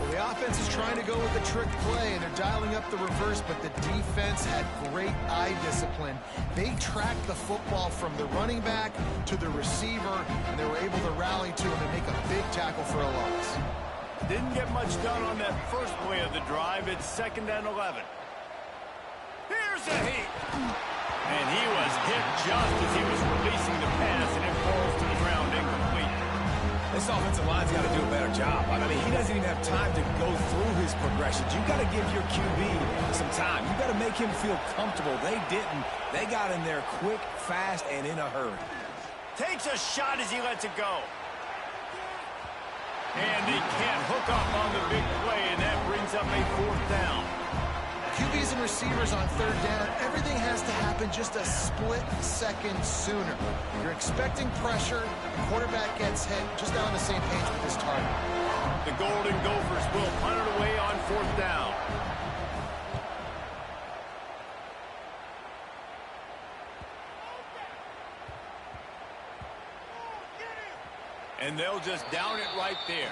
Well, the offense is trying to go with a trick play, and they're dialing up the reverse, but the defense had great eye discipline. They tracked the football from the running back to the receiver, and they were able to rally to him and make a big tackle for a loss. Didn't get much done on that first play of the drive. It's 2nd and 11. Here's a heat. And he was hit just as he was releasing the pass, and it falls to the ground incomplete. This offensive line's got to do a better job. I mean, he doesn't even have time to go through his progressions. You got to give your QB some time. You got to make him feel comfortable. They didn't. They got in there quick, fast, and in a hurry. Takes a shot as he lets it go. And he can't hook up on the big play, and that brings up a 4th down. QBs and receivers on 3rd down, everything has to happen just a split second sooner. You're expecting pressure, the quarterback gets hit, just not on the same page with his target. The Golden Gophers will punt it away on 4th down. And they'll just down it right there.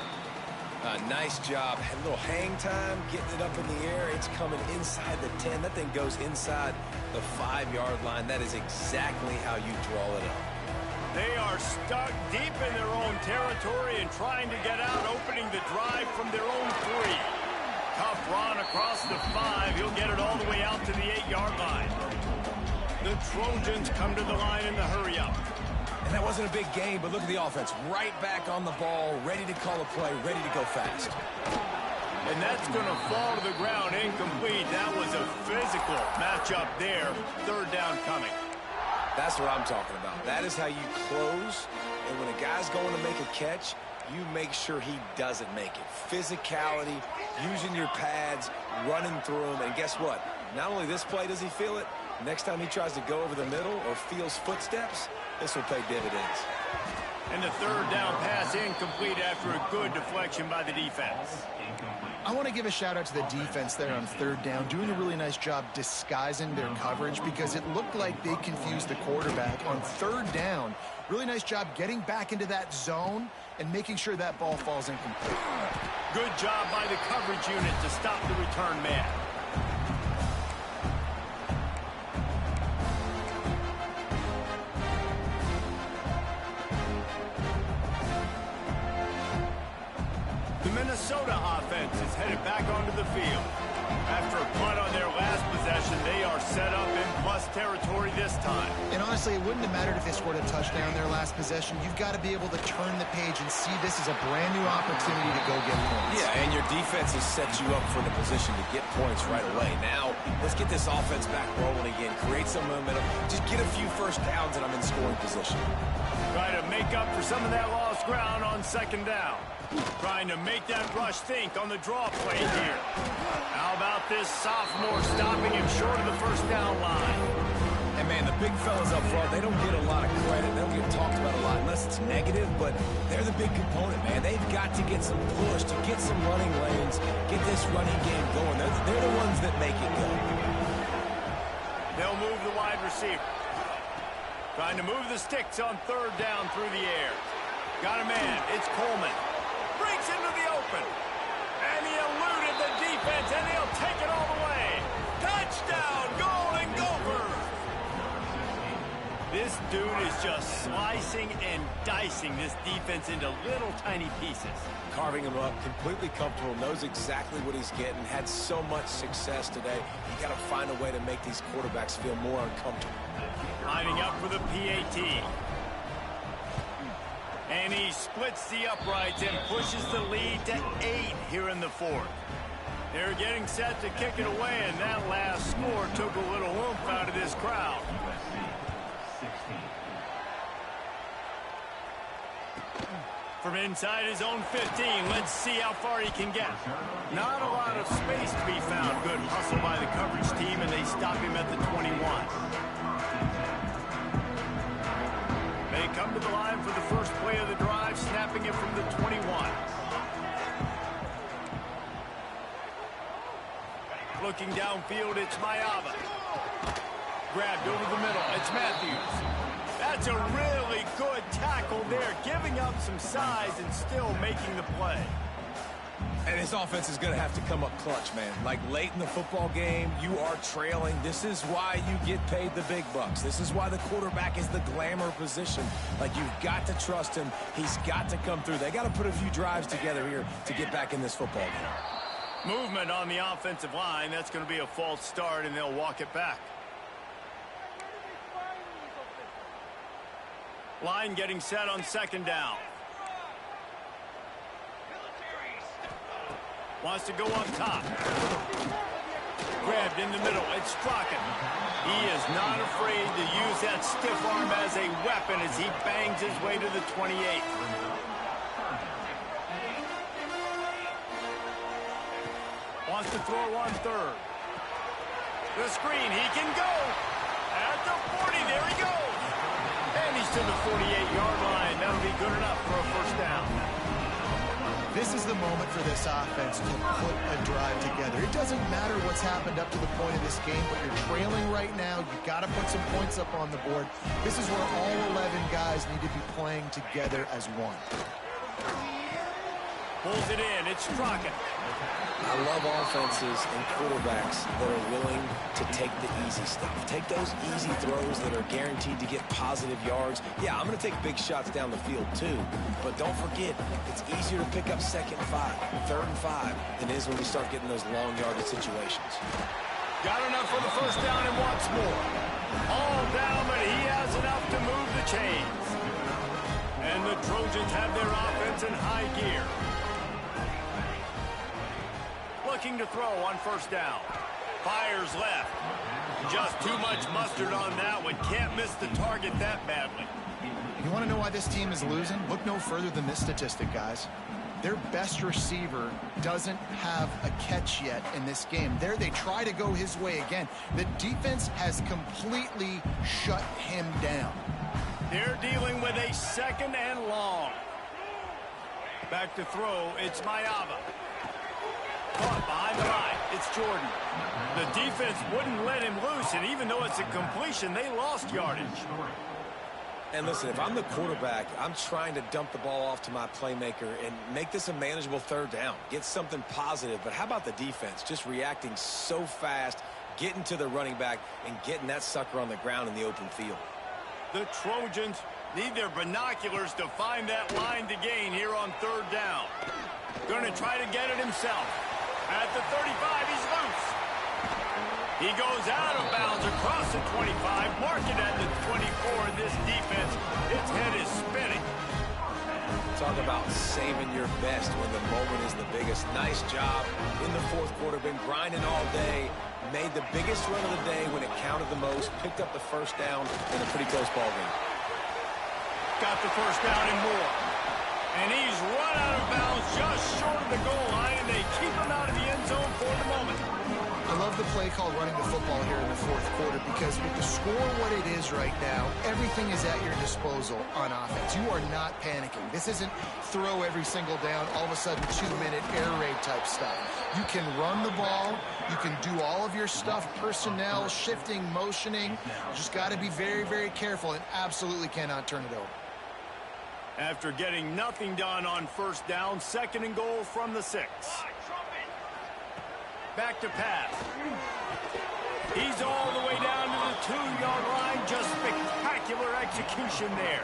Nice job. Had a little hang time, getting it up in the air. It's coming inside the 10. That thing goes inside the 5-yard line. That is exactly how you draw it up. They are stuck deep in their own territory and trying to get out, opening the drive from their own 3. Tough run across the 5. He'll get it all the way out to the 8-yard line. The Trojans come to the line in the hurry-up. And that wasn't a big game, but look at the offense. Right back on the ball, ready to call a play, ready to go fast. And that's going to fall to the ground, incomplete. That was a physical matchup there. 3rd down coming. That's what I'm talking about. That is how you close. And when a guy's going to make a catch, you make sure he doesn't make it. Physicality, using your pads, running through them. And guess what? Not only this play does he feel it, next time he tries to go over the middle or feels footsteps, this will pay dividends. And the 3rd down pass incomplete after a good deflection by the defense. I want to give a shout out to the defense there on 3rd down, doing a really nice job disguising their coverage because it looked like they confused the quarterback on 3rd down. Really nice job getting back into that zone and making sure that ball falls incomplete. Good job by the coverage unit to stop the return man. Minnesota offense is headed back onto the field. After a punt on their last possession, they are set up in plus territory this time. And honestly, it wouldn't have mattered if they scored a touchdown their last possession. You've got to be able to turn the page and see this as a brand new opportunity to go get points. Yeah, and your defense has set you up for the position to get points right away. Now, let's get this offense back rolling again. Create some momentum. Just get a few first downs and I'm in scoring position. Try to make up for some of that lost ground on 2nd down. Trying to make that rush think on the draw play here. How about this sophomore stopping him short of the 1st down line? And, man, the big fellas up front, they don't get a lot of credit. They don't get talked about a lot unless it's negative, but they're the big component, man. They've got to get some push, to get some running lanes, get this running game going. They're the ones that make it go. They'll move the wide receiver. Trying to move the sticks on 3rd down through the air. Got a man. It's Coleman. Breaks into the open. And he eluded the defense, and he'll take it all the way. Touchdown, Golden Gophers! This dude is just slicing and dicing this defense into little tiny pieces. Carving him up, completely comfortable, knows exactly what he's getting, had so much success today. You got to find a way to make these quarterbacks feel more uncomfortable. Lining up for the PAT. And he splits the uprights and pushes the lead to 8 here in the 4th. They're getting set to kick it away, and that last score took a little oomph out of this crowd. From inside his own 15, let's see how far he can get. Not a lot of space to be found. Good hustle by the coverage team, and they stop him at the 21. They come to the line for the first play of the drive, snapping it from the 21. Looking downfield, it's Mayava. Grabbed over the middle, it's Matthews. That's a really good tackle there, giving up some size and still making the play. And his offense is going to have to come up clutch, man. Like late in the football game, you are trailing. This is why you get paid the big bucks. This is why the quarterback is the glamour position. Like, you've got to trust him. He's got to come through. They got to put a few drives together here to get back in this football game. Movement on the offensive line. That's going to be a false start, and they'll walk it back. Line getting set on 2nd down. Wants to go up top. Grabbed in the middle. It's Strachan. He is not afraid to use that stiff arm as a weapon as he bangs his way to the 28. Wants to throw on third. The screen. He can go. At the 40. There he goes. And he's to the 48-yard line. That'll be good enough for a first down. This is the moment for this offense to put a drive together. It doesn't matter what's happened up to the point of this game, but you're trailing right now. You've got to put some points up on the board. This is where all 11 guys need to be playing together as one. Pulls it in. It's Strachan. I love offenses and quarterbacks that are willing to take the easy stuff. Take those easy throws that are guaranteed to get positive yards. Yeah, I'm going to take big shots down the field too. But don't forget, it's easier to pick up 2nd and 5, 3rd and 5 than it is when we start getting those long yardage situations. Got enough for the first down and wants more. All down, but he has enough to move the chains. And the Trojans have their offense in high gear. Looking to throw on first down. Fires left. Just too much mustard on that one. Can't miss the target that badly. You want to know why this team is losing? Look no further than this statistic, guys. Their best receiver doesn't have a catch yet in this game. There they try to go his way again. The defense has completely shut him down. They're dealing with a 2nd and long. Back to throw. It's Mayava. Caught behind the line. It's Jordan. The defense wouldn't let him loose, and even though it's a completion, they lost yardage. And listen, if I'm the quarterback, I'm trying to dump the ball off to my playmaker and make this a manageable 3rd down. Get something positive. But how about the defense? Just reacting so fast, getting to the running back, and getting that sucker on the ground in the open field. The Trojans need their binoculars to find that line to gain here on 3rd down. Going to try to get it himself. At the 35, he's loose. He goes out of bounds across the 25, mark it at the 24. This defense, its head is spinning. Talk about saving your best when the moment is the biggest. Nice job in the 4th quarter. Been grinding all day. Made the biggest run of the day when it counted the most. Picked up the first down in a pretty close ball game. Got the first down and more. And he's run out of bounds just short of the goal line, and they keep him out of the end zone for the moment. I love the play call running the football here in the 4th quarter because with the score what it is right now, everything is at your disposal on offense. You are not panicking. This isn't throw every single down, all of a sudden 2-minute air raid type stuff. You can run the ball. You can do all of your stuff, personnel, shifting, motioning. You just got to be very, very careful and absolutely cannot turn it over. After getting nothing done on first down, 2nd and goal from the 6. Back to pass. He's all the way down to the 2-yard line. Just spectacular execution there.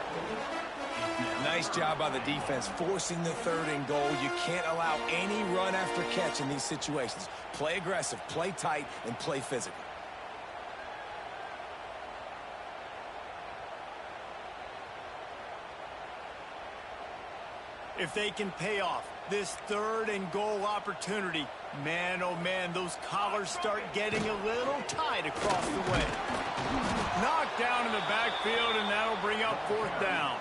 Nice job by the defense, forcing the 3rd and goal. You can't allow any run after catch in these situations. Play aggressive, play tight, and play physical. If they can pay off this 3rd and goal opportunity, man, oh man, those collars start getting a little tight across the way. Knocked down in the backfield, and that'll bring up 4th down.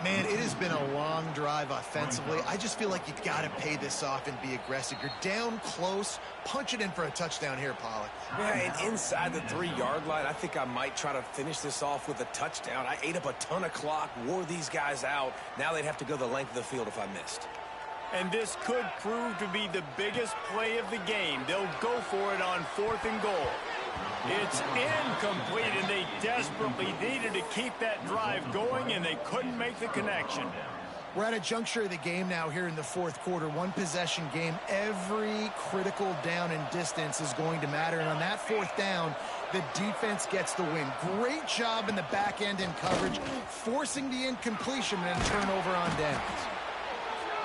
Man, it has been a long drive offensively. I just feel like you got to pay this off and be aggressive. You're down close. Punch it in for a touchdown here, Pollack. Yeah, and inside the 3-yard line, I think I might try to finish this off with a touchdown. I ate up a ton of clock, wore these guys out. Now they'd have to go the length of the field if I missed. And this could prove to be the biggest play of the game. They'll go for it on 4th and goal. It's incomplete, and they desperately needed to keep that drive going, and they couldn't make the connection. We're at a juncture of the game now here in the 4th quarter. One possession game. Every critical down and distance is going to matter. And on that 4th down, the defense gets the win. Great job in the back end in coverage, forcing the incompletion and turnover on downs.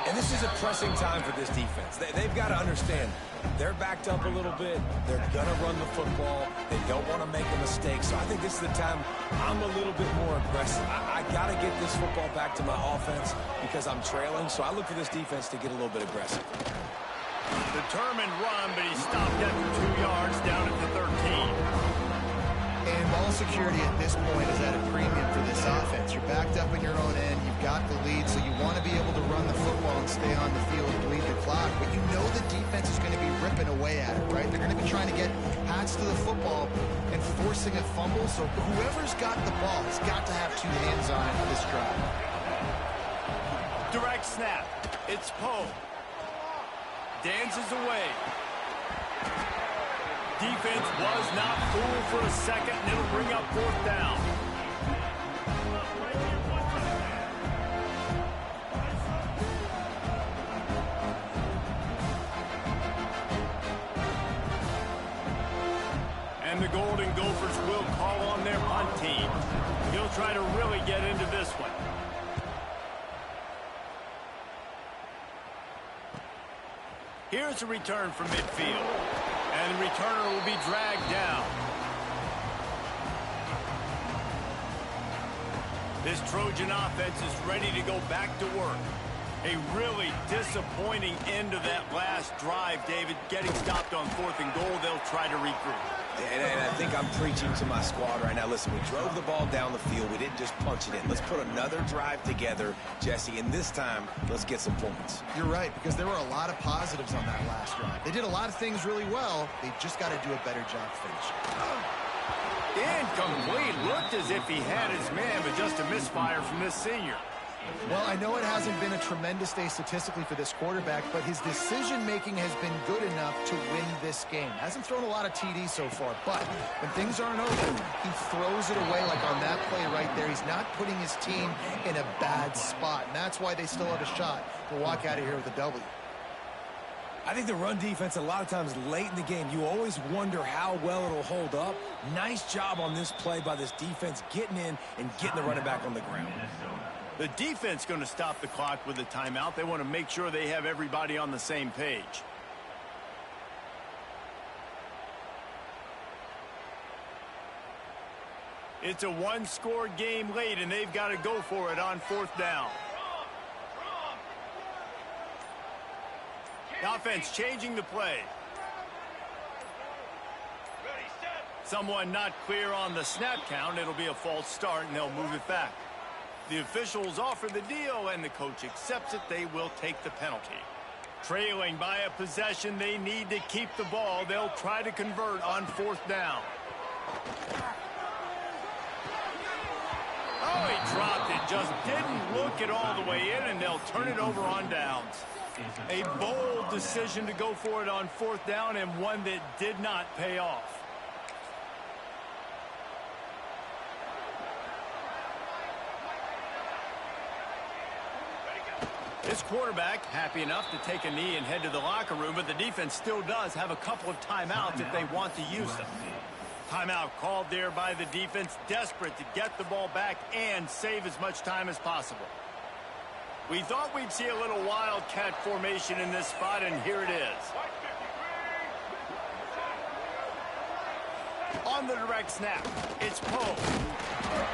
And this is a pressing time for this defense. They've got to understand, they're backed up a little bit. They're going to run the football. They don't want to make a mistake. So I think this is the time I'm a little bit more aggressive. I got to get this football back to my offense because I'm trailing. So I look for this defense to get a little bit aggressive. Determined run, but he stopped after 2 yards down at the 13. And ball security at this point is at a premium for this offense. You're backed up in your own end. You've got the lead, so you want to be able to run the football and stay on the field and bleed the clock. But you know the defense is going to be ripping away at it, right? They're going to be trying to get Pats to the football and forcing a fumble. So whoever's got the ball has got to have 2 hands on it for this drive. Direct snap. It's Poe. Dances away. Defense was not fooled for a second, and it'll bring up 4th down. And the Golden Gophers will call on their punt team. He'll try to really get into this one. Here's a return from midfield. And the returner will be dragged down. This Trojan offense is ready to go back to work. A really disappointing end of that last drive, David. Getting stopped on 4th and goal, they'll try to regroup. And I think I'm preaching to my squad right now. Listen, we drove the ball down the field. We didn't just punch it in. Let's put another drive together, Jesse, and this time, let's get some points. You're right, because there were a lot of positives on that last drive. They did a lot of things really well. They just got to do a better job finishing. Incomplete. Looked as if he had his man, but just a misfire from this senior. Well, I know it hasn't been a tremendous day statistically for this quarterback, but his decision-making has been good enough to win this game. Hasn't thrown a lot of TDs so far, but when things aren't open, he throws it away like on that play right there. He's not putting his team in a bad spot, and that's why they still have a shot to walk out of here with a W. I think the run defense, a lot of times late in the game, you always wonder how well it'll hold up. Nice job on this play by this defense, getting in and getting the running back on the ground. The defense going to stop the clock with a timeout. They want to make sure they have everybody on the same page. It's a 1-score game late, and they've got to go for it on 4th down. The offense changing the play. Someone not clear on the snap count. It'll be a false start, and they'll move it back. The officials offer the deal, and the coach accepts it. They will take the penalty. Trailing by a possession, they need to keep the ball. They'll try to convert on 4th down. Oh, he dropped it. Just didn't look it all the way in, and they'll turn it over on downs. A bold decision to go for it on 4th down, and one that did not pay off. This quarterback happy enough to take a knee and head to the locker room, but the defense still does have a couple of timeouts if they want to use them. Timeout called there by the defense, desperate to get the ball back and save as much time as possible. We thought we'd see a little wildcat formation in this spot, and here it is. On the direct snap, it's Poe.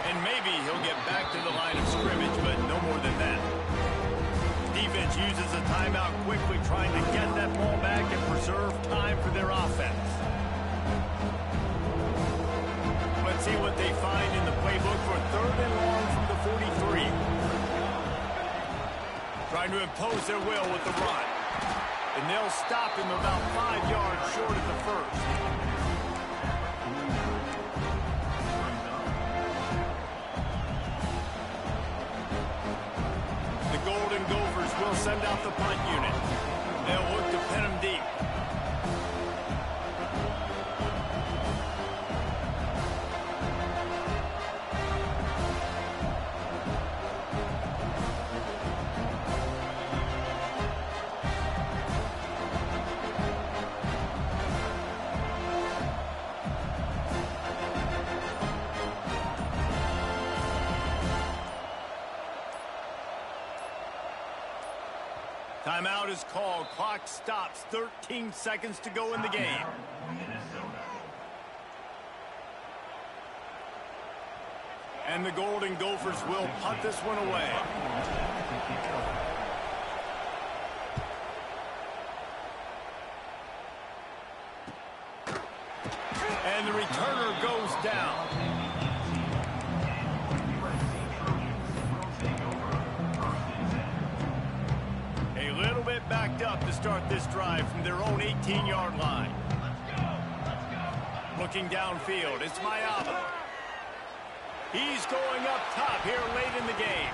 And maybe he'll get back to the line of scrimmage, but no more than that. Defense uses a timeout quickly, trying to get that ball back and preserve time for their offense. Let's see what they find in the playbook for 3rd and long from the 43. Trying to impose their will with the run. And they'll stop him about 5 yards short of the first. The Golden Gophers will send out the punt unit. They'll look to pin him deep. Timeout is called. Clock stops. 13 seconds to go in the game. And the Golden Gophers will punt this one away. And the returner goes down. A little bit backed up to start this drive from their own 18-yard line. Looking downfield, it's Mayaba. He's going up top here late in the game.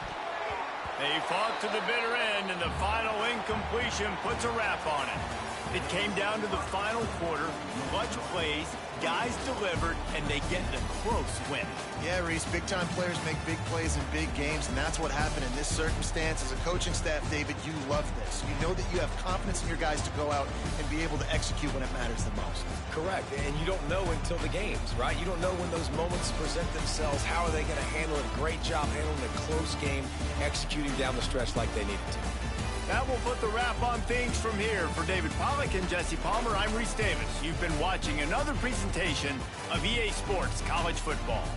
They fought to the bitter end, and the final incompletion puts a wrap on it. It came down to the final quarter. Clutch plays, guys delivered, and they get the close win. Yeah, Reese, big-time players make big plays in big games, and that's what happened in this circumstance. As a coaching staff, David, you love this. You know that you have confidence in your guys to go out and be able to execute when it matters the most. Correct, and you don't know until the games, right? You don't know when those moments present themselves. How are they going to handle it? Great job handling a close game, executing down the stretch like they needed to. That will put the wrap on things from here. For David Pollack and Jesse Palmer, I'm Reese Davis. You've been watching another presentation of EA Sports College Football.